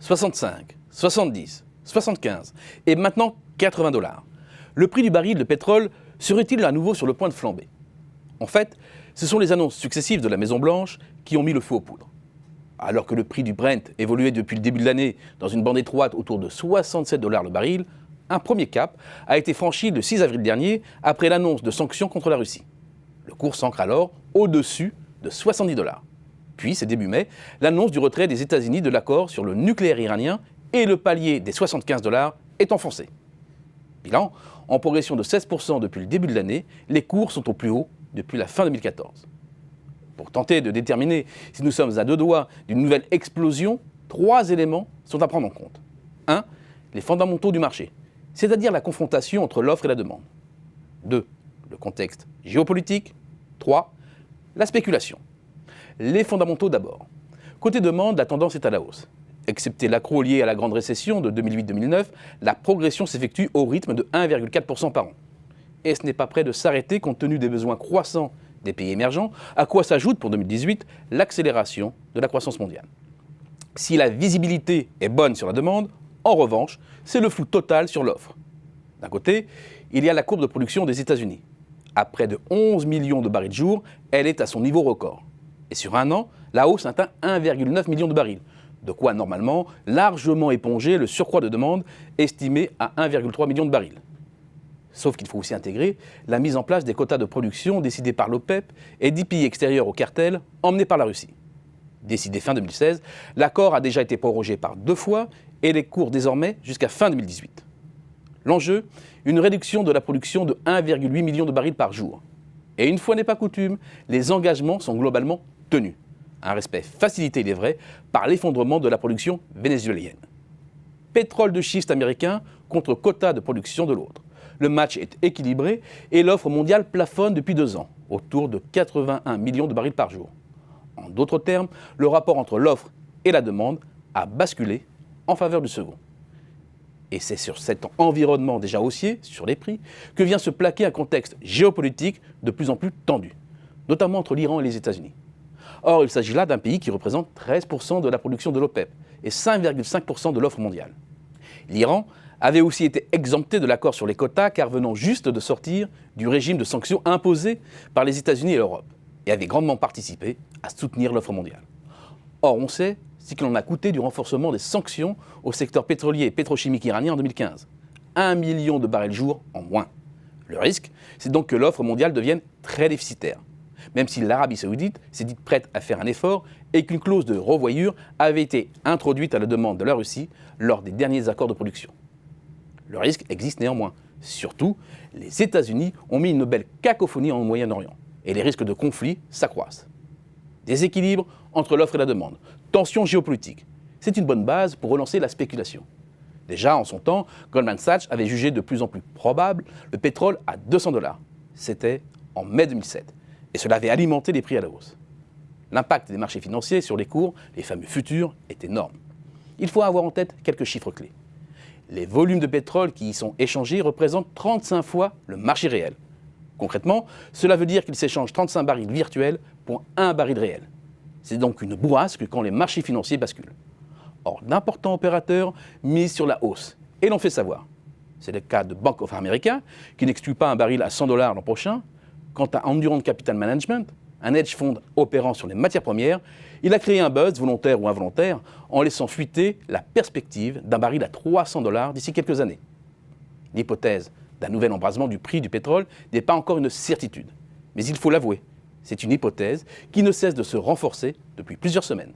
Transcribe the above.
65, 70, 75 et maintenant 80 $. Le prix du baril de pétrole serait-il à nouveau sur le point de flamber? En fait, ce sont les annonces successives de la Maison-Blanche qui ont mis le feu aux poudres. Alors que le prix du Brent évoluait depuis le début de l'année dans une bande étroite autour de 67 $ le baril, un premier cap a été franchi le 6 avril dernier après l'annonce de sanctions contre la Russie. Le cours s'ancre alors au-dessus de 70 $. Puis, c'est début mai, l'annonce du retrait des États-Unis de l'accord sur le nucléaire iranien et le palier des 75 $ est enfoncé. Bilan, en progression de 16% depuis le début de l'année, les cours sont au plus haut depuis la fin 2014. Pour tenter de déterminer si nous sommes à deux doigts d'une nouvelle explosion, 3 éléments sont à prendre en compte. 1. Les fondamentaux du marché, c'est-à-dire la confrontation entre l'offre et la demande. 2. Le contexte géopolitique. 3. La spéculation. Les fondamentaux d'abord. Côté demande, la tendance est à la hausse. Excepté l'accro lié à la grande récession de 2008-2009, la progression s'effectue au rythme de 1,4% par an. Et ce n'est pas près de s'arrêter compte tenu des besoins croissants des pays émergents, à quoi s'ajoute pour 2018 l'accélération de la croissance mondiale. Si la visibilité est bonne sur la demande, en revanche, c'est le flou total sur l'offre. D'un côté, il y a la courbe de production des États-Unis. À près de 11 millions de barils jour, elle est à son niveau record. Et sur un an, la hausse atteint 1,9 million de barils, de quoi normalement largement éponger le surcroît de demande estimé à 1,3 million de barils. Sauf qu'il faut aussi intégrer la mise en place des quotas de production décidés par l'OPEP et 10 pays extérieurs au cartel emmenés par la Russie. Décidé fin 2016, l'accord a déjà été prorogé par 2 fois et les court désormais jusqu'à fin 2018. L'enjeu, une réduction de la production de 1,8 million de barils par jour. Et une fois n'est pas coutume, les engagements sont globalement tenus. Un respect facilité, il est vrai, par l'effondrement de la production vénézuélienne. Pétrole de schiste américain contre quotas de production de l'autre. Le match est équilibré et l'offre mondiale plafonne depuis 2 ans, autour de 81 millions de barils par jour. En d'autres termes, le rapport entre l'offre et la demande a basculé en faveur du second. Et c'est sur cet environnement déjà haussier, sur les prix, que vient se plaquer un contexte géopolitique de plus en plus tendu, notamment entre l'Iran et les États-Unis. Or, il s'agit là d'un pays qui représente 13% de la production de l'OPEP et 5,5% de l'offre mondiale. L'Iran avait aussi été exempté de l'accord sur les quotas car venant juste de sortir du régime de sanctions imposé par les États-Unis et l'Europe et avait grandement participé à soutenir l'offre mondiale. Or, on sait ce qu'il en a coûté du renforcement des sanctions au secteur pétrolier et pétrochimique iranien en 2015. 1 million de barils jour en moins. Le risque, c'est donc que l'offre mondiale devienne très déficitaire, même si l'Arabie saoudite s'est dite prête à faire un effort et qu'une clause de revoyure avait été introduite à la demande de la Russie lors des derniers accords de production. Le risque existe néanmoins. Surtout, les États-Unis ont mis une belle cacophonie en Moyen-Orient et les risques de conflit s'accroissent. Déséquilibre entre l'offre et la demande, tension géopolitique. C'est une bonne base pour relancer la spéculation. Déjà, en son temps, Goldman Sachs avait jugé de plus en plus probable le pétrole à 200 $. C'était en mai 2007. Et cela avait alimenté les prix à la hausse. L'impact des marchés financiers sur les cours, les fameux futurs, est énorme. Il faut avoir en tête quelques chiffres clés. Les volumes de pétrole qui y sont échangés représentent 35 fois le marché réel. Concrètement, cela veut dire qu'il s'échange 35 barils virtuels pour 1 baril réel. C'est donc une bourrasque quand les marchés financiers basculent. Or, d'importants opérateurs misent sur la hausse et l'ont fait savoir. C'est le cas de Bank of America, qui n'exclut pas un baril à 100 $ l'an prochain. Quant à Endurance Capital Management, un hedge fund opérant sur les matières premières, il a créé un buzz, volontaire ou involontaire, en laissant fuiter la perspective d'un baril à 300 $ d'ici quelques années. L'hypothèse d'un nouvel embrasement du prix du pétrole n'est pas encore une certitude. Mais il faut l'avouer, c'est une hypothèse qui ne cesse de se renforcer depuis plusieurs semaines.